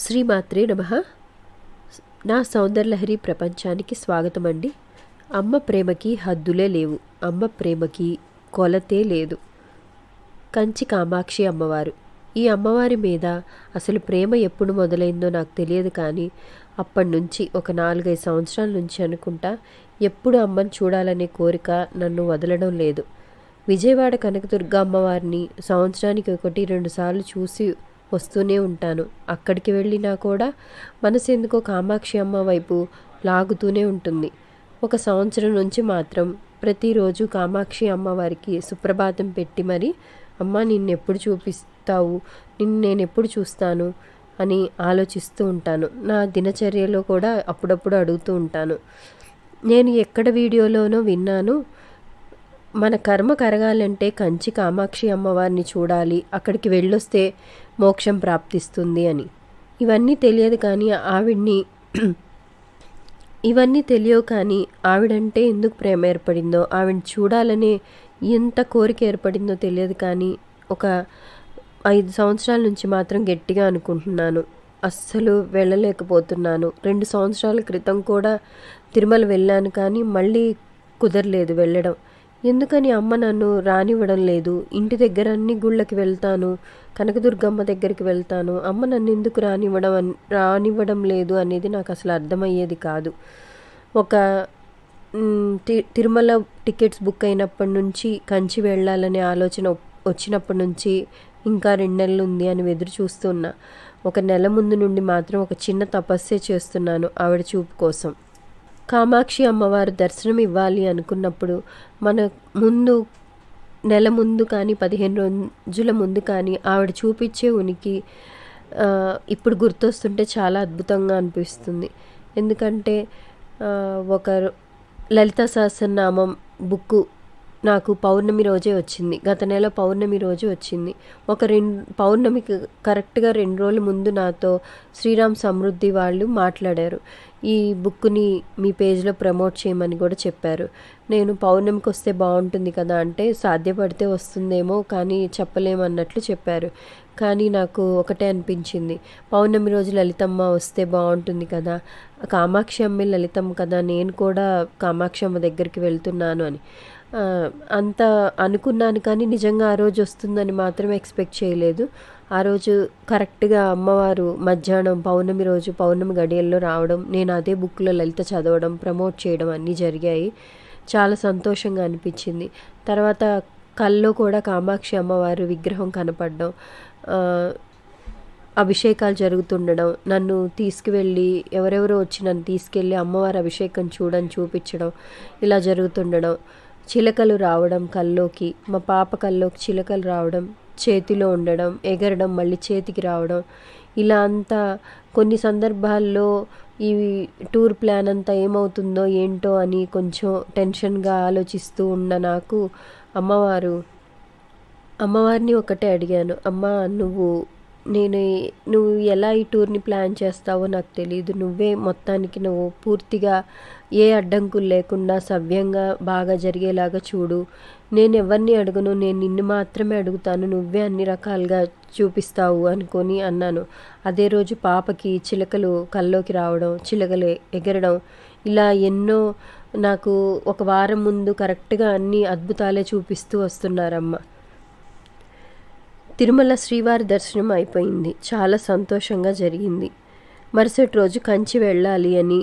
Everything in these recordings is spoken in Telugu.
శ్రీమాత్రే నమః. నా సౌందర్యలహరి ప్రపంచానికి స్వాగతం అండి. అమ్మ ప్రేమకి హద్దులే లేవు, అమ్మ ప్రేమకి కొలతే లేదు. కంచి కామాక్షి అమ్మవారు. ఈ అమ్మవారి మీద అసలు ప్రేమ ఎప్పుడు మొదలైందో నాకు తెలియదు, కానీ అప్పటి నుంచి ఒక 4-5 సంవత్సరాల నుంచి అనుకుంటా ఎప్పుడు అమ్మని చూడాలనే కోరిక నన్ను వదలడం లేదు. విజయవాడ కనకదుర్గ అమ్మవారిని సంవత్సరానికి 1-2 సార్లు చూసి వస్తూనే ఉంటాను. అక్కడికి వెళ్ళినా కూడా మనసు ఎందుకో కామాక్షి అమ్మ వైపు లాగుతూనే ఉంటుంది. ఒక సంవత్సరం నుంచి మాత్రం ప్రతిరోజు కామాక్షి అమ్మవారికి సుప్రభాతం పెట్టి మరి, అమ్మ నిన్నెప్పుడు చూపిస్తావు, నిన్ను నేను ఎప్పుడు చూస్తాను అని ఆలోచిస్తూ ఉంటాను. నా దినచర్యలో కూడా అప్పుడప్పుడు అడుగుతూ ఉంటాను. నేను ఎక్కడ వీడియోలోనో విన్నాను, మన కర్మ కరగాలంటే కంచి కామాక్షి అమ్మవారిని చూడాలి, అక్కడికి వెళ్ళొస్తే మోక్షం ప్రాప్తిస్తుంది అని. ఇవన్నీ తెలియదు కానీ ఇవన్నీ తెలియవు, కానీ ఆవిడంటే ఎందుకు ప్రేమ ఏర్పడిందో, ఆవిడని చూడాలనే ఎంత కోరిక ఏర్పడిందో తెలియదు, కానీ ఒక 5 సంవత్సరాల నుంచి మాత్రం గట్టిగా అనుకుంటున్నాను. అస్సలు వెళ్ళలేకపోతున్నాను. 2 సంవత్సరాల క్రితం కూడా తిరుమల వెళ్ళాను, కానీ మళ్ళీ కుదరలేదు వెళ్ళడం. ఎందుకని అమ్మ నన్ను రానివ్వడం లేదు. ఇంటి దగ్గర అన్ని గుళ్ళకి వెళ్తాను, కనకదుర్గమ్మ దగ్గరికి వెళ్తాను, అమ్మ నన్ను ఎందుకు రానివ్వడం లేదు అనేది నాకు అసలు అర్థమయ్యేది కాదు. ఒక తిరుమల టికెట్స్ బుక్ అయినప్పటి నుంచి, కంచి వెళ్ళాలనే ఆలోచన వచ్చినప్పటి నుంచి ఇంకా 2 నెలలు ఉంది అని ఎదురు చూస్తున్నా. 1 నెల ముందు నుండి మాత్రం ఒక చిన్న తపస్సే చేస్తున్నాను ఆవిడ చూపు కోసం. కామాక్షి అమ్మవారు దర్శనం ఇవ్వాలి అనుకున్నప్పుడు మన నెల ముందు కానీ 15 రోజుల ముందు కానీ ఆవిడ చూపించే ఉనికి ఇప్పుడు గుర్తొస్తుంటే చాలా అద్భుతంగా అనిపిస్తుంది. ఎందుకంటే ఒక లలితా సహస్రనామం బుక్కు నాకు పౌర్ణమి రోజే వచ్చింది. గత నెల పౌర్ణమి రోజు వచ్చింది. పౌర్ణమికి కరెక్ట్గా 2 రోజుల ముందు నాతో శ్రీరామ్ సమృద్ధి వాళ్ళు మాట్లాడారు. ఈ బుక్ని మీ పేజ్లో ప్రమోట్ చేయమని కూడా చెప్పారు. నేను పౌర్ణమికి వస్తే బాగుంటుంది కదా అంటే, సాధ్యపడితే వస్తుందేమో కానీ చెప్పలేమన్నట్లు చెప్పారు. కానీ నాకు ఒకటే అనిపించింది, పౌర్ణమి రోజు లలితమ్మ వస్తే బాగుంటుంది కదా, కామాక్షి అమ్మే లలితమ్మ కదా, నేను కూడా కామాక్షి అమ్మ దగ్గరికి వెళ్తున్నాను అని అంత అనుకున్నాను. కానీ నిజంగా ఆ రోజు వస్తుందని మాత్రం ఎక్స్పెక్ట్ చేయలేదు. ఆ రోజు కరెక్ట్గా అమ్మవారు మధ్యాహ్నం పౌర్ణమి రోజు పౌర్ణమి గడియల్లో రావడం, నేను అదే బుక్లో లలిత చదవడం, ప్రమోట్ చేయడం అన్నీ జరిగాయి. చాలా సంతోషంగా అనిపించింది. తర్వాత కల్లో కూడా కామాక్షి అమ్మవారు విగ్రహం కనపడడం, అభిషేకాలు జరుగుతుండడం, నన్ను తీసుకువెళ్ళి ఎవరెవరో వచ్చి నన్ను తీసుకెళ్ళి అమ్మవారి అభిషేకం చూపించడం, ఇలా జరుగుతుండడం, చిలకలు రావడం కల్లోకి, మా పాప కల్లోకి చిలకలు రావడం, చేతిలో ఉండడం, ఎగరడం, మళ్ళీ చేతికి రావడం, ఇలా అంతా. కొన్ని సందర్భాల్లో ఈ టూర్ ప్లాన్ అంతా ఏమవుతుందో ఏంటో అని కొంచెం టెన్షన్గా ఆలోచిస్తూ ఉన్న నాకు అమ్మవారిని ఒకటే అడిగాను, అమ్మ నువ్వు ఎలా ఈ టూర్ని ప్లాన్ చేస్తావో నాకు తెలియదు, నువ్వే మొత్తానికి నువ్వు పూర్తిగా ఏ అడ్డంకులు లేకుండా సవ్యంగా బాగా జరిగేలాగా చూడు, నేను ఎవరిని అడుగును, నేను నిన్ను మాత్రమే అడుగుతాను, నువ్వే అన్ని రకాలుగా చూపిస్తావు అనుకొని అన్నాను. అదే రోజు పాపకి చిలకలు కల్లోకి రావడం, చిలకలు ఎగరడం, ఇలా ఎన్నో నాకు ఒక వారం ముందు కరెక్ట్గా అన్ని అద్భుతాలే చూపిస్తూ వస్తున్నారమ్మ. తిరుమల శ్రీవారి దర్శనం అయిపోయింది. చాలా సంతోషంగా జరిగింది. మరుసటి రోజు కంచి వెళ్ళాలి అని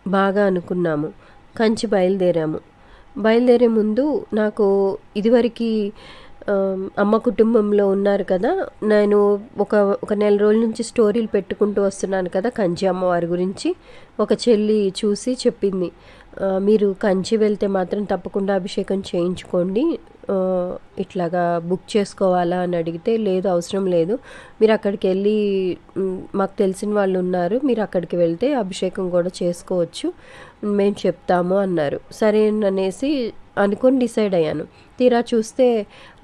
బాగా అనుకున్నాము. కంచి బయలుదేరే ముందు నాకు ఇదివరకు అమ్మ కుటుంబంలో ఉన్నారు కదా, నేను ఒక నెల రోజుల నుంచి స్టోరీలు పెట్టుకుంటూ వస్తున్నాను కదా కంచి అమ్మవారి గురించి. ఒక చెల్లి చూసి చెప్పింది, మీరు కంచి వెళ్తే మాత్రం తప్పకుండా అభిషేకం చేయించుకోండి, ఇట్లాగా బుక్ చేసుకోవాలా అని అడిగితే, లేదు అవసరం లేదు, మీరు అక్కడికి వెళ్ళి మాకు తెలిసిన వాళ్ళు ఉన్నారు, మీరు అక్కడికి వెళ్తే అభిషేకం కూడా చేసుకోవచ్చు, మేము చెప్తాము అన్నారు. సరే అనేసి అనుకొని డిసైడ్ అయ్యాను. తీరా చూస్తే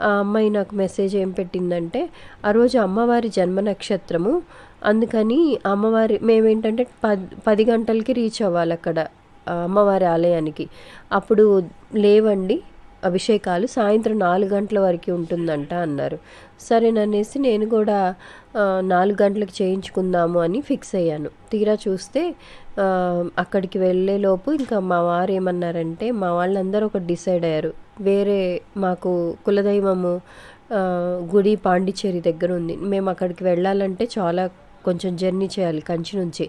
ఆ అమ్మాయి నాకు మెసేజ్ ఏం పెట్టిందంటే, ఆ రోజు అమ్మవారి జన్మ నక్షత్రము, అందుకని మేమేంటంటే 10 గంటలకి రీచ్ అవ్వాలి అక్కడ అమ్మవారి ఆలయానికి. అప్పుడు లేవండి, అభిషేకాలు సాయంత్రం 4 గంటల వరకు ఉంటుందంట అన్నారు. సరేననేసి నేను కూడా 4 గంటలకు చేయించుకుందాము అని ఫిక్స్ అయ్యాను. తీరా చూస్తే అక్కడికి వెళ్ళేలోపు ఇంకా మా వారు ఏమన్నారంటే, మా వాళ్ళందరూ ఒకటి డిసైడ్ అయ్యారు. వేరే మాకు కులదైవము గుడి పాండిచ్చేరి దగ్గర ఉంది. మేము అక్కడికి వెళ్ళాలంటే చాలా కొంచెం జర్నీ చేయాలి కంచి నుంచి.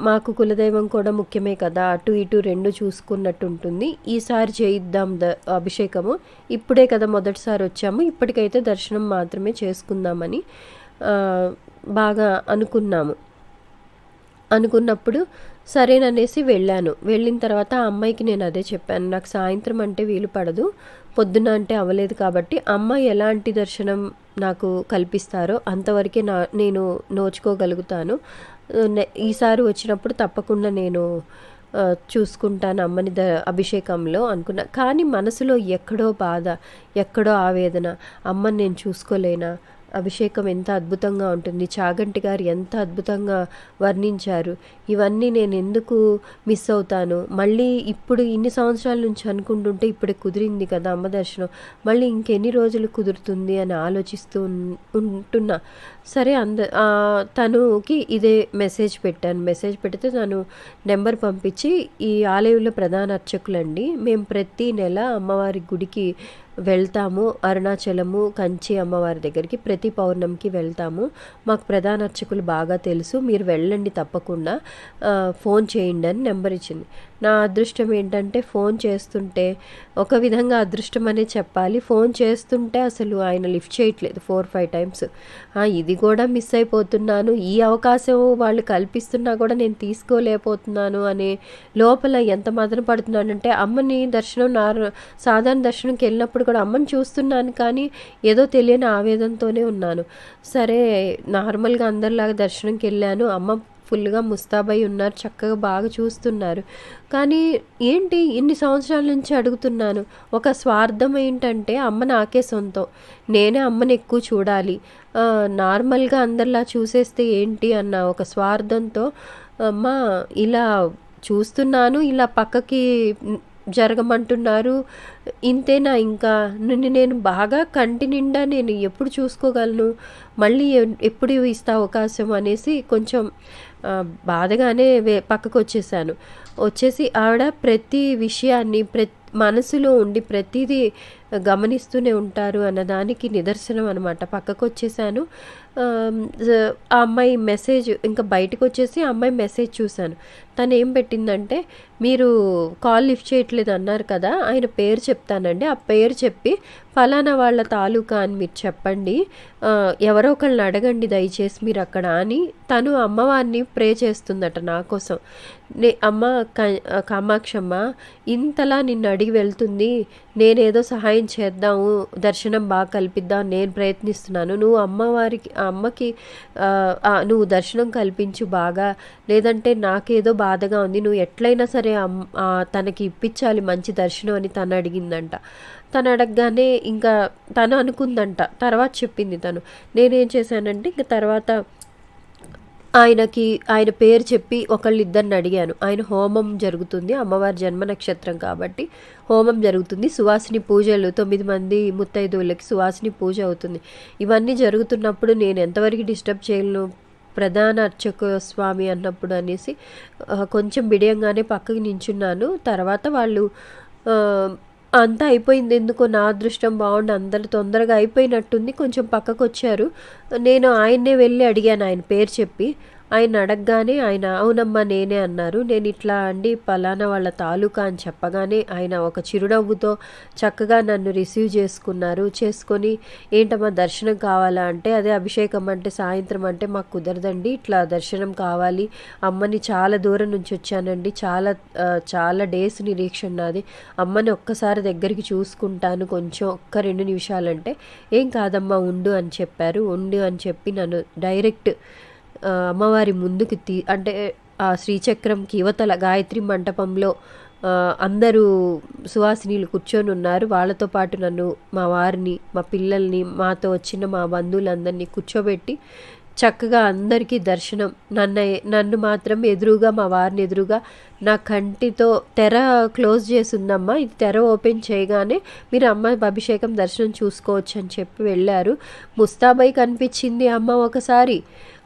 మాకు కులదైవం కూడా ముఖ్యమే కదా, అటు ఇటు 2 చూసుకున్నట్టు ఉంటుంది. ఈసారి చేయిద్దాం అభిషేకము, ఇప్పుడే కదా మొదటిసారి వచ్చాము, ఇప్పటికైతే దర్శనం మాత్రమే చేసుకుందామని బాగా అనుకున్నప్పుడు సరేననేసి వెళ్ళాను. వెళ్ళిన తర్వాత ఆ అమ్మాయికి నేను అదే చెప్పాను, నాకు సాయంత్రం అంటే వీలు పడదు, పొద్దున అంటే అవ్వలేదు కాబట్టి అమ్మాయి ఎలాంటి దర్శనం నాకు కల్పిస్తారో అంతవరకే నేను నోచుకోగలుగుతాను. ఈసారి వచ్చినప్పుడు తప్పకుండా నేను చూసుకుంటాను అమ్మని అభిషేకంలో అనుకున్నా. కానీ మనసులో ఎక్కడో బాధ, ఎక్కడో ఆవేదన, అమ్మని నేను చూసుకోలేనా, అభిషేకం ఎంత అద్భుతంగా ఉంటుంది, చాగంటి గారు ఎంత అద్భుతంగా వర్ణించారు, ఇవన్నీ నేను ఎందుకు మిస్ అవుతాను, మళ్ళీ ఇప్పుడు ఇన్ని సంవత్సరాల నుంచి అనుకుంటుంటే ఇప్పుడు కుదిరింది కదా అమ్మ దర్శనం, మళ్ళీ ఇంకెన్ని రోజులు కుదురుతుంది అని ఆలోచిస్తూ ఉంటున్నా. సరే తనుకి ఇదే మెసేజ్ పెడితే తను నెంబర్ పంపించి, ఈ ఆలయంలో ప్రధాన అర్చకులండి, మేము ప్రతి నెల అమ్మవారి గుడికి వెళ్తాము, అరుణాచలము కంచి అమ్మవారి దగ్గరికి ప్రతి పౌర్ణమికి వెళ్తాము, మాకు ప్రధాన అర్చకులు బాగా తెలుసు, మీరు వెళ్ళండి తప్పకుండా, ఫోన్ చేయండి అని నెంబర్ ఇచ్చింది. నా అదృష్టం ఏంటంటే ఫోన్ చేస్తుంటే, ఒక విధంగా అదృష్టం అనే చెప్పాలి, ఫోన్ చేస్తుంటే అసలు ఆయన లిఫ్ట్ చేయట్లేదు 4-5 టైమ్స్. ఇది కూడా మిస్ అయిపోతున్నాను, ఈ అవకాశం వాళ్ళు కల్పిస్తున్నా కూడా నేను తీసుకోలేకపోతున్నాను అనే లోపల ఎంత మదన పడుతున్నానంటే, అమ్మని సాధారణ దర్శనంకి వెళ్ళినప్పుడు కూడా అమ్మని చూస్తున్నాను కానీ ఏదో తెలియని ఆవేదనతోనే ఉన్నాను. సరే నార్మల్గా అందరిలాగా దర్శనంకి వెళ్ళాను, అమ్మ ఫుల్గా ముస్తాబై ఉన్నారు, చక్కగా బాగా చూస్తున్నారు. కానీ ఏంటి ఇన్ని సంవత్సరాల నుంచి అడుగుతున్నాను, ఒక స్వార్థం ఏంటంటే అమ్మ నాకే సొంతం, నేనే అమ్మని ఎక్కువ చూడాలి, నార్మల్గా అందరిలా చూసేస్తే ఏంటి అన్న ఒక స్వార్థంతో అమ్మ ఇలా చూస్తున్నాను, ఇలా పక్కకి జరగమంటున్నారు, ఇంతేనా, ఇంకా నేను బాగా కంటి నిండా నేను ఎప్పుడు చూసుకోగలను, మళ్ళీ ఎప్పుడు ఇస్తా అవకాశం అనేసి కొంచెం బాధగానే పక్కకు వచ్చేసి ఆవిడ ప్రతి విషయాన్ని మనసులో ఉండి ప్రతిదీ గమనిస్తూనే ఉంటారు అన్నదానికి నిదర్శనం అనమాట. పక్కకు వచ్చేసాను. ఆ అమ్మాయి మెసేజ్ ఇంకా బయటకు వచ్చేసి ఆ అమ్మాయి మెసేజ్ చూశాను. తను ఏం పెట్టిందంటే, మీరు కాల్ లిఫ్ట్ చేయట్లేదు అన్నారు కదా, ఆయన పేరు చెప్తానండి, ఆ పేరు చెప్పి ఫలానా వాళ్ళ తాలూకా అని మీరు చెప్పండి, ఎవరో ఒకళ్ళని అడగండి దయచేసి మీరు అక్కడ అని తను అమ్మవారిని ప్రే చేస్తుందట నా కోసం. అమ్మ కామాక్షమ్మ ఇంతలా నిన్ను అడిగి వెళ్తుంది, నేనేదో సహాయం చేద్దాము, దర్శనం బాగా కల్పిద్దాం నేను ప్రయత్నిస్తున్నాను, నువ్వు అమ్మకి నువ్వు దర్శనం కల్పించు బాగా, లేదంటే నాకేదో బాధగా ఉంది, నువ్వు ఎట్లయినా సరే తనకి ఇప్పించాలి మంచి దర్శనం అని తను అడిగిందంట. తను అడగగానే ఇంకా తను అనుకుందంట, తర్వాత చెప్పింది తను. నేనేం చేశానంటే ఇంక తర్వాత ఆయన పేరు చెప్పి ఒకళ్ళిద్దరిని అడిగాను. ఆయన హోమం జరుగుతుంది, అమ్మవారి జన్మ నక్షత్రం కాబట్టి హోమం జరుగుతుంది, సువాసిని పూజలు 9 మంది ముత్తైదువులకి సువాసిని పూజ అవుతుంది. ఇవన్నీ జరుగుతున్నప్పుడు నేను ఎంతవరకు డిస్టర్బ్ చేయను, ప్రధాన అర్చక స్వామి అన్నప్పుడు అనేసి కొంచెం బిడియంగానే పక్కకి నించున్నాను. తర్వాత వాళ్ళు అంతా అయిపోయింది, ఎందుకో నా అదృష్టం బాగుండి అందరు తొందరగా అయిపోయినట్టుంది, కొంచెం పక్కకు వచ్చారు. నేను ఆయన్నే వెళ్ళి అడిగాను ఆయన పేరు చెప్పి. ఆయన అడగగానే ఆయన అవునమ్మా నేనే అన్నారు. నేను ఇట్లా అండి పలానా వాళ్ళ తాలూకా అని చెప్పగానే ఆయన ఒక చిరునవ్వుతో చక్కగా నన్ను రిసీవ్ చేసుకొని ఏంటమ్మా దర్శనం కావాలా అంటే, అదే అభిషేకం అంటే సాయంత్రం అంటే మాకు కుదరదండి, ఇట్లా దర్శనం కావాలి, అమ్మని చాలా దూరం నుంచి వచ్చానండి, చాలా డేస్ నిరీక్షణ నాది, అమ్మని ఒక్కసారి దగ్గరికి చూసుకుంటాను కొంచెం ఒక్క 2 నిమిషాలంటే, ఏం కాదమ్మా ఉండు అని చెప్పారు. ఉండు అని చెప్పి నన్ను డైరెక్ట్ అమ్మవారి ముందుకు అంటే ఆ శ్రీచక్రంకి యువతల గాయత్రి మంటపంలో అందరూ సువాసినీలు కూర్చొని ఉన్నారు. వాళ్ళతో పాటు నన్ను, మా వారిని, మా పిల్లల్ని, మాతో వచ్చిన మా బంధువులందరినీ కూర్చోబెట్టి చక్కగా అందరికీ దర్శనం. నన్ను మాత్రం ఎదురుగా, మా వారిని ఎదురుగా నా కంటితో తెర క్లోజ్ చేసి ఉందమ్మా, ఇది తెర ఓపెన్ చేయగానే మీరు అమ్మ అభిషేకం దర్శనం చూసుకోవచ్చు అని చెప్పి వెళ్ళారు. ముస్తాబై కనిపించింది అమ్మ ఒకసారి,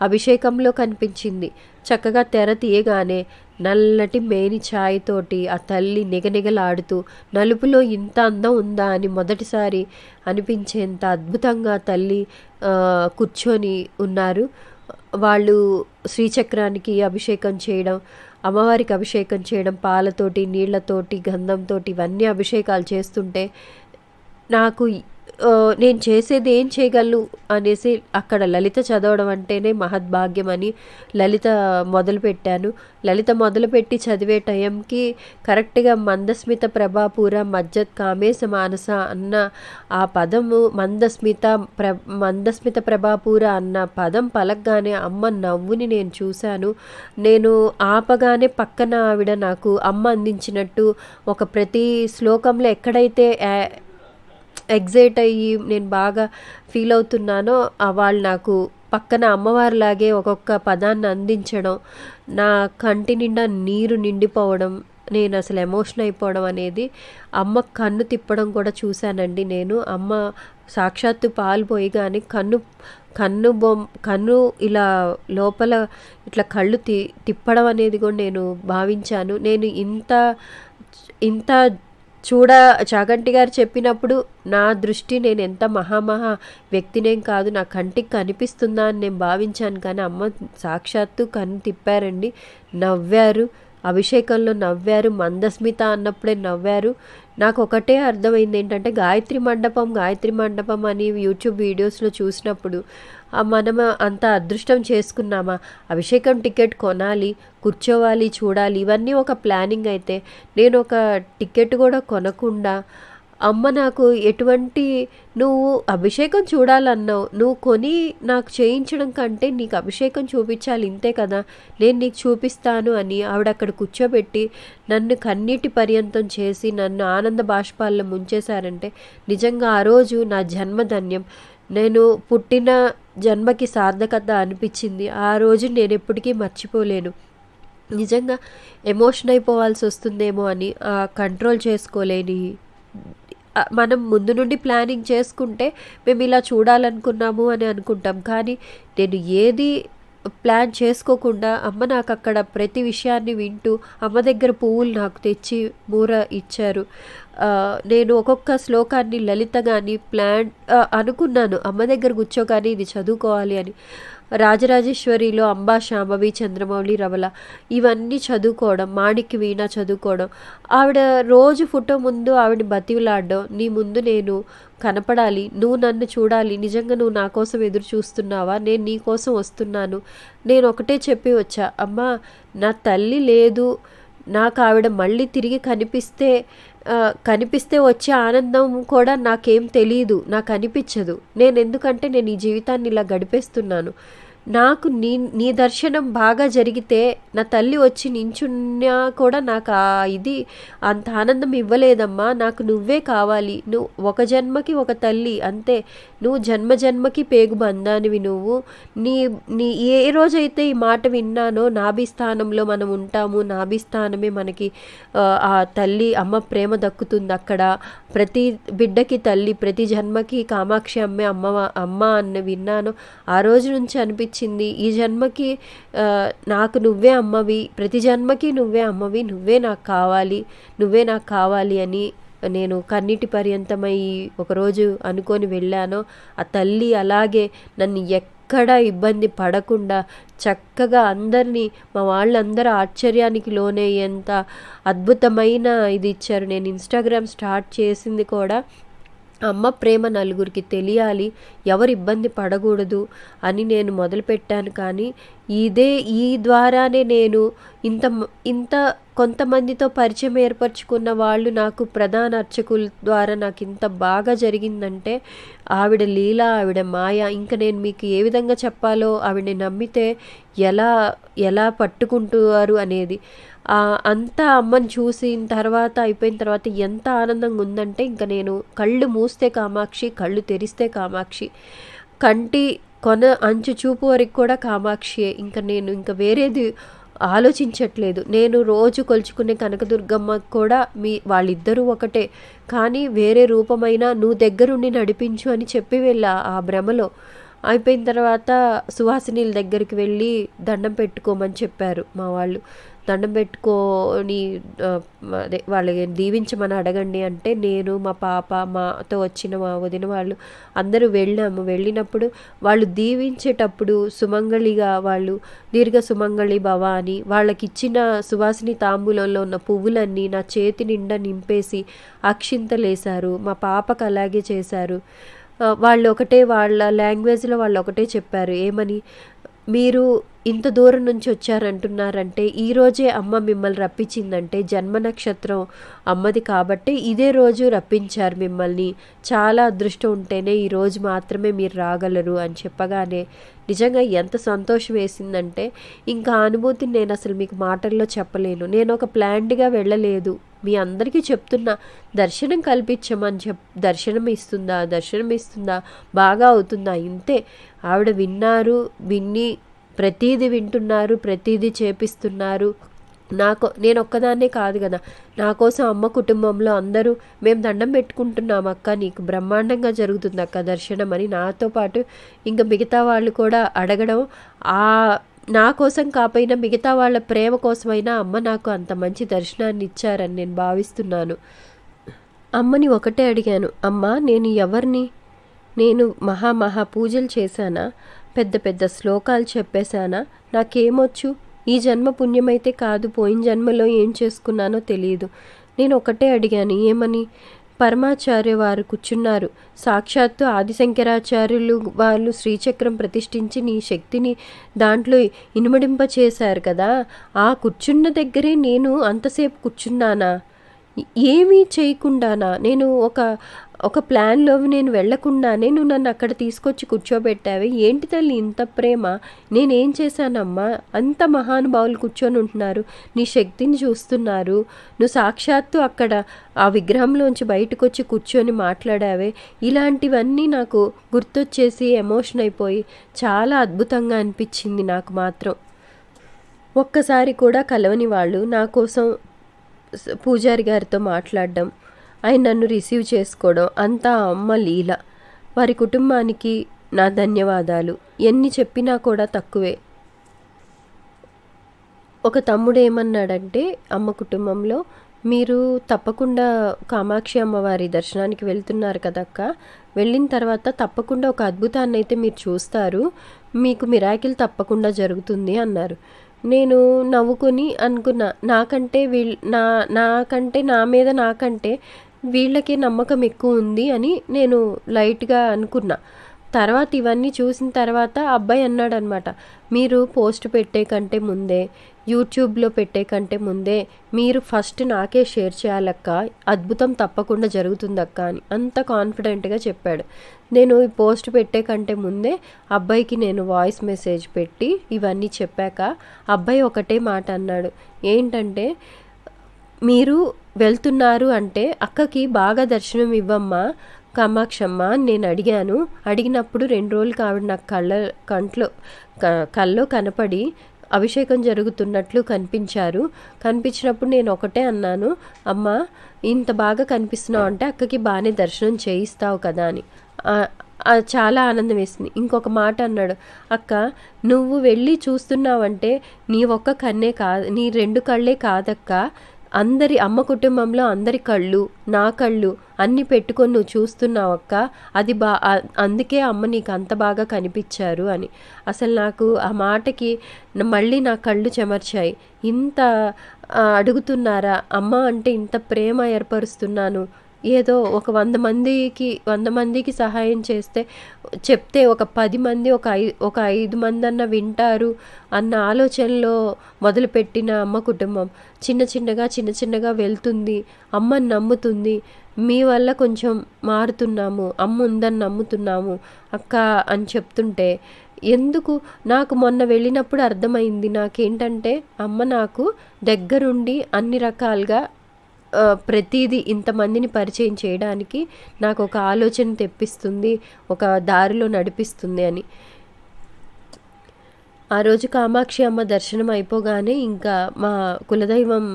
అభిషేకంలో కనిపించింది. చక్కగా తెర తీయగానే నల్లటి మేని ఛాయ్ తోటి ఆ తల్లి నిగనిగలాడుతూ, నలుపులో ఇంత అందం ఉందా అని మొదటిసారి అనిపించేంత అద్భుతంగా తల్లి కూర్చొని ఉన్నారు. వాళ్ళు శ్రీచక్రానికి అభిషేకం చేయడం, అమ్మవారికి అభిషేకం చేయడం, పాలతోటి, నీళ్లతోటి, గంధంతోటి ఇవన్నీ అభిషేకాలు చేస్తుంటే నాకు నేను చేసేది ఏం చేయగలను అనేసి అక్కడ లలిత చదవడం అంటేనే మహద్భాగ్యం అని లలిత మొదలుపెట్టాను. లలిత మొదలుపెట్టి చదివే టైంకి కరెక్ట్గా మందస్మిత ప్రభాపూర మజ్జత్ కామేశ మానస అన్న ఆ పదము, మందస్మిత ప్రభాపూర అన్న పదం పలకగానే అమ్మ నవ్వుని నేను చూశాను. నేను ఆపగానే పక్కన ఆవిడ నాకు అమ్మ అందించినట్టు ఒక ప్రతి శ్లోకంలో ఎక్కడైతే ఎగ్జైట్ అయ్యి నేను బాగా ఫీల్ అవుతున్నానో వాళ్ళు నాకు పక్కన అమ్మవారిలాగే ఒక్కొక్క పదాన్ని అందించడం, నా కంటి నిండా నీరు నిండిపోవడం, నేను అసలు ఎమోషన్ అయిపోవడం అనేది, అమ్మ కన్ను తిప్పడం కూడా చూశానండి నేను. అమ్మ సాక్షాత్తు పాలు పోయగానే కన్ను ఇలా లోపల ఇట్లా కళ్ళు తిప్పడం అనేది కూడా నేను భావించాను. నేను ఇంత చాగంటి గారు చెప్పినప్పుడు నా దృష్టి నేను ఎంత మహా వ్యక్తినేం కాదు, నా కంటికి కనిపిస్తుందా అని నేను భావించాను. కానీ అమ్మ సాక్షాత్తు కన్ను తిప్పారండి, నవ్వారు, అభిషేకంలో నవ్వారు, మందస్మిత అన్నప్పుడే నవ్వారు. నాకు ఒకటే అర్థమైంది ఏంటంటే గాయత్రి మండపం అని యూట్యూబ్ వీడియోస్లో చూసినప్పుడు మనం అంత అదృష్టం చేసుకున్నామా, అభిషేకం టికెట్ కొనాలి, కూర్చోవాలి, చూడాలి, ఇవన్నీ ఒక ప్లానింగ్ అయితే నేను ఒక టికెట్ కూడా కొనకుండా అమ్మ నాకు నువ్వు అభిషేకం చూడాలన్నావు, నువ్వు కొని నాకు చేయించడం కంటే నీకు అభిషేకం చూపించాలి, ఇంతే కదా, నేను నీకు చూపిస్తాను అని ఆవిడ అక్కడ కూర్చోబెట్టి నన్ను కన్నీటి పర్యంతం చేసి నన్ను ఆనంద బాష్పాల్లో ముంచేశారంటే నిజంగా ఆ రోజు నా జన్మధన్యం. నేను పుట్టిన జన్మకి సార్థకత అనిపించింది. ఆ రోజు నేను ఎప్పటికీ మర్చిపోలేను. నిజంగా ఎమోషన్ అయిపోవాల్సి వస్తుందేమో అని కంట్రోల్ చేసుకోలేని, మనం ముందు నుండి ప్లానింగ్ చేసుకుంటే మేము ఇలా చూడాలనుకున్నాము అని అనుకుంటాం. కానీ నేను ఏది ప్లాన్ చేసుకోకుండా అమ్మ నాకు అక్కడ ప్రతి విషయాన్ని వింటూ అమ్మ దగ్గర పువ్వులు నాకు తెచ్చి మూర ఇచ్చారు. నేను ఒక్కొక్క శ్లోకాన్ని లలిత కానీ అనుకున్నాను అమ్మ దగ్గర కూర్చోగానే ఇది చదువుకోవాలి అని. రాజరాజేశ్వరిలో అంబా, శాంభవి, చంద్రమౌళి, రవల ఇవన్నీ చదువుకోవడం, మాణిక్య వీణ చదువుకోవడం, ఆవిడ రోజు ఫోటో ముందు ఆవిడని బతిలాడడం, నీ ముందు నేను కనపడాలి, నువ్వు నన్ను చూడాలి, నిజంగా నువ్వు నా కోసం ఎదురు చూస్తున్నావా, నేను నీ కోసం వస్తున్నాను. నేను ఒకటే చెప్పి వచ్చా, అమ్మా నా తల్లి లేదు, నాకు ఆవిడ మళ్ళీ తిరిగి కనిపిస్తే వచ్చే ఆనందం కూడా నాకేం తెలియదు, నాకు అనిపించదు. ఎందుకంటే నేను ఈ జీవితాన్ని ఇలా గడిపేస్తున్నాను. నాకు నీ దర్శనం బాగా జరిగితే నా తల్లి వచ్చి నించున్నా కూడా నాకు ఇది అంత ఆనందం ఇవ్వలేదమ్మా, నాకు నువ్వే కావాలి, నువ్వు ఒక జన్మకి ఒక తల్లి అంతే, నువ్వు జన్మకి పేగు బంధానివి, నువ్వు నీ ఏ రోజైతే ఈ మాట విన్నానో నాభిస్థానంలో మనం ఉంటాము, నాభిస్థానమే మనకి ఆ తల్లి అమ్మ ప్రేమ దక్కుతుంది అక్కడ, ప్రతి బిడ్డకి తల్లి, ప్రతి జన్మకి కామాక్షి అమ్మే అమ్మ అని విన్నాను. ఆ రోజు నుంచి అనిపించింది ఈ జన్మకి నాకు నువ్వే అమ్మవి, ప్రతి జన్మకి నువ్వే అమ్మవి, నువ్వే నాకు కావాలి అని నేను కన్నీటి పర్యంతమై ఒకరోజు అనుకొని వెళ్ళాను. ఆ తల్లి అలాగే నన్ను ఎక్కడ ఇబ్బంది పడకుండా చక్కగా అందరినీ, మా వాళ్ళందరూ ఆశ్చర్యానికి లోనయ్యేంత అద్భుతమైన ఇది ఇచ్చారు. నేను ఇన్స్టాగ్రామ్ స్టార్ట్ చేసింది కూడా అమ్మ ప్రేమ నలుగురికి తెలియాలి, ఎవరు ఇబ్బంది పడకూడదు అని నేను మొదలుపెట్టాను. కానీ ఈ ద్వారానే నేను ఇంత కొంతమందితో పరిచయం ఏర్పరచుకున్న వాళ్ళు నాకు ప్రధాన అర్చకుల ద్వారా నాకు ఇంత బాగా జరిగిందంటే ఆవిడ లీల, ఆవిడ మాయ. ఇంకా నేను మీకు ఏ విధంగా చెప్పాలో, ఆవిడని నమ్మితే ఎలా పట్టుకుంటారు అనేది. అంతా అమ్మని చూసిన తర్వాత అయిపోయిన తర్వాత ఎంత ఆనందంగా ఉందంటే ఇంకా నేను కళ్ళు మూస్తే కామాక్షి, కళ్ళు తెరిస్తే కామాక్షి, అంచు చూపు వరకు కూడా కామాక్షియే. నేను వేరేది ఆలోచించట్లేదు. నేను రోజు కొలుచుకునే కనకదుర్గమ్మ కూడా వాళ్ళిద్దరూ ఒకటే, కానీ వేరే రూపమైన నువ్వు దగ్గరుండి నడిపించు అని చెప్పి వెళ్ళా ఆ భ్రమలో. అయిపోయిన తర్వాత సుహాసినీల దగ్గరికి వెళ్ళి దండం పెట్టుకోమని చెప్పారు మా వాళ్ళు. దండం పెట్టుకొని అదే వాళ్ళకి దీవించమని అడగండి అంటే, నేను మా పాప మాతో వచ్చిన మా వదిన వాళ్ళు అందరూ వెళ్ళాము. వెళ్ళినప్పుడు వాళ్ళు దీవించేటప్పుడు సుమంగళిగా వాళ్ళు దీర్ఘ సుమంగళి భవ అని వాళ్ళకిచ్చిన సువాసిని తాంబూలంలో ఉన్న పువ్వులన్నీ నా చేతి నిండా నింపేసి అక్షింతలేశారు. మా పాపకు అలాగే చేశారు. వాళ్ళు ఒకటే, వాళ్ళ లాంగ్వేజ్లో వాళ్ళు ఒకటే చెప్పారు. ఏమని, మీరు ఇంత దూరం నుంచి వచ్చారంటున్నారంటే ఈరోజే అమ్మ మిమ్మల్ని రప్పించిందంటే జన్మ నక్షత్రం అమ్మది కాబట్టి ఇదే రోజు రప్పించారు మిమ్మల్ని. చాలా అదృష్టం ఉంటేనే ఈరోజు మాత్రమే మీరు రాగలరు అని చెప్పగానే నిజంగా ఎంత సంతోషం వేసిందంటే ఇంకా అనుభూతిని నేను అసలు మీకు మాటల్లో చెప్పలేను. నేను ఒక ప్లాన్డ్గా వెళ్ళలేదు. మీ అందరికీ చెప్తున్నా, దర్శనం కల్పించమని దర్శనం ఇస్తుందా బాగా అవుతుందా, ఇంతే. ఆవిడ విన్నారు, విని ప్రతీది వింటున్నారు, ప్రతీది చేపిస్తున్నారు. నేను ఒక్కదాన్నే కాదు కదా, నా కోసం అమ్మ కుటుంబంలో అందరూ మేము దండం పెట్టుకుంటున్నాం అక్క, నీకు బ్రహ్మాండంగా జరుగుతుంది అక్క దర్శనం అని నాతో పాటు ఇంకా మిగతా వాళ్ళు కూడా అడగడం, నా కోసం కాపోయినా మిగతా వాళ్ళ ప్రేమ కోసమైనా అమ్మ నాకు అంత మంచి దర్శనాన్ని ఇచ్చారని నేను భావిస్తున్నాను. అమ్మని ఒకటే అడిగాను, అమ్మ నేను ఎవరిని, నేను మహా పూజలు చేశానా, పెద్ద పెద్ద శ్లోకాలు చెప్పేశానా, నాకేమొచ్చు, ఈ జన్మ పుణ్యమైతే కాదు, పోయిన జన్మలో ఏం చేసుకున్నానో తెలియదు. నేను ఒకటే అడిగాను, ఏమని. పరమాచార్య వారు కూర్చున్నారు, సాక్షాత్తు ఆదిశంకరాచార్యులు వాళ్ళు శ్రీచక్రం ప్రతిష్ఠించి నీ శక్తిని దాంట్లో ఇనుమడింప చేశారు కదా, ఆ కూర్చున్న దగ్గరే నేను అంతసేపు కూర్చున్నానా, ఏమీ చేయకుండానా, నేను ఒక ప్లాన్లో నేను వెళ్లకుండానే నువ్వు నన్ను అక్కడ తీసుకొచ్చి కూర్చోబెట్టావి, ఏంటి తల్లి ఇంత ప్రేమ, నేనేం చేశానమ్మా, అంత మహానుభావులు కూర్చొని ఉంటున్నారు, నీ శక్తిని చూస్తున్నారు, నువ్వు సాక్షాత్తు అక్కడ ఆ విగ్రహంలోంచి బయటకు వచ్చి కూర్చొని మాట్లాడావే, ఇలాంటివన్నీ నాకు గుర్తొచ్చేసి ఎమోషన్ అయిపోయి చాలా అద్భుతంగా అనిపించింది నాకు మాత్రం. ఒక్కసారి కూడా కలవని వాళ్ళు నా కోసం పూజారి గారితో మాట్లాడడం, ఆయన నన్ను రిసీవ్ చేసుకోవడం అంతా అమ్మ లీల. వారి కుటుంబానికి నా ధన్యవాదాలు. ఎన్ని చెప్పినా కూడా తక్కువే. ఒక తమ్ముడు ఏమన్నాడంటే, అమ్మ కుటుంబంలో మీరు తప్పకుండా కామాక్షి అమ్మవారి దర్శనానికి వెళ్తున్నారు కదక్క, వెళ్ళిన తర్వాత తప్పకుండా ఒక అద్భుతాన్ని అయితే మీరు చూస్తారు, మీకు మిరాకిల్ తప్పకుండా జరుగుతుంది అన్నారు. నేను నవ్వుకొని అనుకున్నా, నాకంటే నా మీద వీళ్ళకి నమ్మకం ఎక్కువ ఉంది అని నేను లైట్గా అనుకున్నా. తర్వాత ఇవన్నీ చూసిన తర్వాత అబ్బాయి అన్నాడు అనమాట, మీరు పోస్ట్ పెట్టే కంటే ముందే, యూట్యూబ్లో పెట్టే కంటే ముందే మీరు ఫస్ట్ నాకే షేర్ చేయాలక్క, అద్భుతం తప్పకుండా జరుగుతుందక్క అని అంత కాన్ఫిడెంట్గా చెప్పాడు. నేను ఈ పోస్ట్ పెట్టే కంటే ముందే అబ్బాయికి నేను వాయిస్ మెసేజ్ పెట్టి ఇవన్నీ చెప్పాక అబ్బాయి ఒకటే మాట అన్నాడు, ఏంటంటే మీరు వెళ్తున్నారు అంటే అక్కకి బాగా దర్శనం ఇవ్వమ్మా కామాక్షమ్మ నేను అడిగాను. అడిగినప్పుడు 2 రోజులకి ఆవిడ నాకు కల్లో కనపడి అభిషేకం జరుగుతున్నట్లు కనిపించినప్పుడు నేను ఒకటే అన్నాను, అమ్మ ఇంత బాగా కనిపిస్తున్నావు అంటే అక్కకి బాగానే దర్శనం చేయిస్తావు కదా అని. చాలా ఆనందం వేసింది. ఇంకొక మాట అన్నాడు, అక్క నువ్వు వెళ్ళి చూస్తున్నావంటే నీ ఒక్క కన్నే కాదు, నీ 2 కళ్ళే కాదక్క, అందరి అమ్మ కుటుంబంలో అందరి కళ్ళు, నా కళ్ళు అన్నీ పెట్టుకొని నువ్వు చూస్తున్నావు అక్క, అది అందుకే అమ్మ నీకు అంత బాగా కనిపించారు అని. అసలు నాకు ఆ మాటకి మళ్ళీ నా కళ్ళు చెమర్చాయి. ఇంత అడుగుతున్నారా అమ్మ అంటే, ఇంత ప్రేమ ఏర్పరుస్తున్నాను, ఏదో ఒక 100 మందికి సహాయం చెప్తే ఒక 10 మంది ఒక 5 మంది అన్న వింటారు అన్న ఆలోచనలో మొదలుపెట్టిన అమ్మ కుటుంబం చిన్న చిన్నగా వెళ్తుంది, అమ్మని నమ్ముతుంది, మీ వల్ల కొంచెం మారుతున్నాము, అమ్మ ఉందని నమ్ముతున్నాము అక్క అని చెప్తుంటే ఎందుకు నాకు మొన్న వెళ్ళినప్పుడు అర్థమైంది నాకేంటంటే, అమ్మ నాకు దగ్గరుండి అన్ని రకాలుగా ప్రతిదీ ఇంతమందిని పరిచయం చేయడానికి నాకు ఒక ఆలోచన తెప్పిస్తుంది, ఒక దారిలో నడిపిస్తుంది అని. ఆ రోజు కామాక్షి అమ్మ దర్శనం అయిపోగానే ఇంకా మా కులదైవం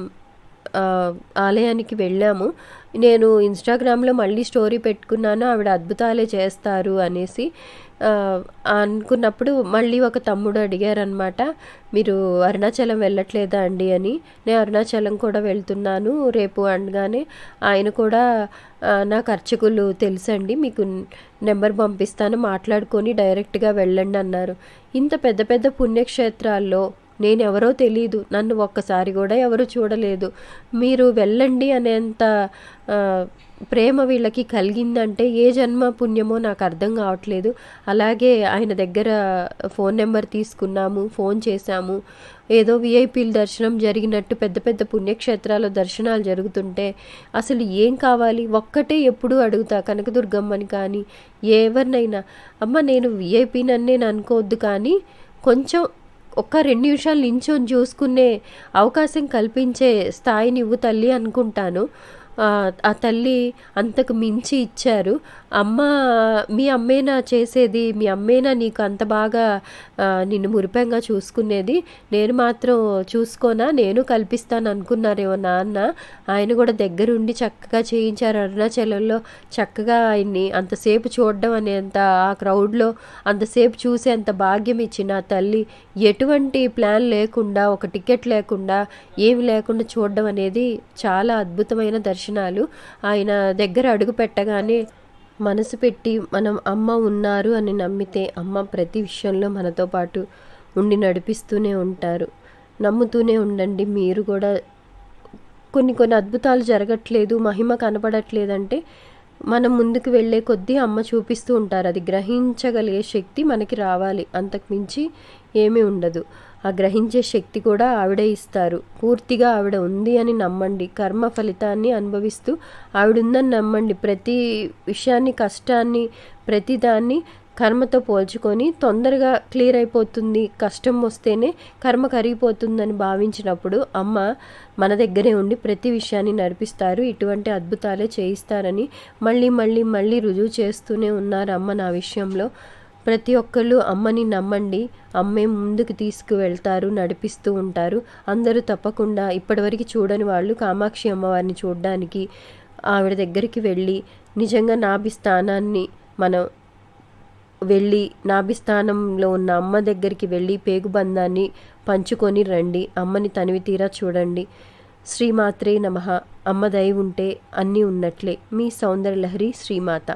ఆలయానికి వెళ్ళాము. నేను ఇన్స్టాగ్రామ్లో మళ్ళీ స్టోరీ పెట్టుకున్నాను, ఆవిడ అద్భుతాలే చేస్తారు అనేసి. అనుకున్నప్పుడు మళ్ళీ ఒక తమ్ముడు అడిగారనమాట, మీరు అరుణాచలం వెళ్ళట్లేదా అండి అని. నేను అరుణాచలం కూడా వెళ్తున్నాను రేపు అనగానే ఆయన కూడా నాకు అర్చకులు తెలుసండి, మీకు నెంబర్ పంపిస్తాను, మాట్లాడుకొని డైరెక్ట్గా వెళ్ళండి అన్నారు. ఇంత పెద్ద పెద్ద పుణ్యక్షేత్రాల్లో నేనెవరో తెలీదు, నన్ను ఒక్కసారి కూడా ఎవరు చూడలేదు, మీరు వెళ్ళండి అనేంత ప్రేమ వీళ్ళకి కలిగిందంటే ఏ జన్మ పుణ్యమో నాకు అర్థం కావట్లేదు. అలాగే ఆయన దగ్గర ఫోన్ నెంబర్ తీసుకున్నాము, ఫోన్ చేశాము. ఏదో విఐపీల దర్శనం జరిగినట్టు పెద్ద పెద్ద పుణ్యక్షేత్రాల దర్శనాలు జరుగుతుంటే అసలు ఏం కావాలి ఒక్కటే ఎప్పుడూ అడుగుతా, కనకదుర్గమ్మని కానీ ఎవరినైనా, అమ్మ నేను విఐపీనని నేను అనుకోవద్దు కానీ కొంచెం ఒక్క 2 నిమిషాలు నించొని చూసుకునే అవకాశం కల్పించే స్థాయినివ్వు తల్లి అనుకుంటాను. ఆ తల్లి అంతకు మించి ఇచ్చారు. అమ్మ, మీ అమ్మేనా చేసేది, మీ అమ్మేనా నీకు అంత బాగా నిన్ను మురిపెంగా చూసుకునేది, నేను మాత్రం చూసుకోనా, నేను కల్పిస్తాను అనుకున్నారేమో నాన్న. ఆయన కూడా దగ్గరుండి చక్కగా చేయించారు అరుణాచలంలో. చక్కగా ఆయన్ని అంతసేపు చూడడం అనేంత, ఆ క్రౌడ్లో అంతసేపు చూసేంత భాగ్యం ఇచ్చిన ఆ తల్లి ఎటువంటి ప్లాన్ లేకుండా, ఒక టికెట్ లేకుండా, ఏమి లేకుండా చూడడం అనేది చాలా అద్భుతమైన దర్శనాలు. ఆయన దగ్గర అడుగు పెట్టగానే మనసు పెట్టి మనం అమ్మ ఉన్నారు అని నమ్మితే అమ్మ ప్రతి విషయంలో మనతో పాటు ఉండి నడిపిస్తూనే ఉంటారు. నమ్ముతూనే ఉండండి మీరు కూడా. కొన్ని అద్భుతాలు జరగట్లేదు, మహిమ కనపడట్లేదంటే మనం ముందుకు వెళ్ళే కొద్దీ అమ్మ చూపిస్తూ ఉంటారు. అది గ్రహించగలిగే శక్తి మనకి రావాలి, అంతకు మించి ఏమీ ఉండదు. ఆ గ్రహించే శక్తి కూడా ఆవిడే ఇస్తారు. పూర్తిగా ఆవిడ ఉంది అని నమ్మండి, కర్మ ఫలితాన్ని అనుభవిస్తూ ఆవిడ ఉందని నమ్మండి. ప్రతి విషయాన్ని, కష్టాన్ని, ప్రతిదాన్ని కర్మతో పోల్చుకొని తొందరగా క్లియర్ అయిపోతుంది, కష్టం వస్తేనే కర్మ కరిగిపోతుందని భావించినప్పుడు అమ్మ మన దగ్గరే ఉండి ప్రతి విషయాన్ని నడిపిస్తారు. ఇటువంటి అద్భుతాలే చేయిస్తారని మళ్ళీ మళ్ళీ మళ్ళీ రుజువు చేస్తూనే ఉన్నారు అమ్మ నా విషయంలో. ప్రతి ఒక్కళ్ళు అమ్మని నమ్మండి, అమ్మే ముందుకు తీసుకువెళ్తారు, నడిపిస్తూ ఉంటారు. అందరూ తప్పకుండా ఇప్పటివరకు చూడని వాళ్ళు కామాక్షి అమ్మవారిని చూడడానికి ఆవిడ దగ్గరికి వెళ్ళి నిజంగా నాభి స్థానాన్ని మనం వెళ్ళి, నాభిస్థానంలో ఉన్న అమ్మ దగ్గరికి వెళ్ళి పేగుబంధాన్ని పంచుకొని రండి. అమ్మని తనివి తీరా చూడండి. శ్రీమాత్రే నమః. అమ్మ దయ ఉంటే అన్నీ ఉన్నట్లే. మీ సౌందర్యలహరి శ్రీమాత.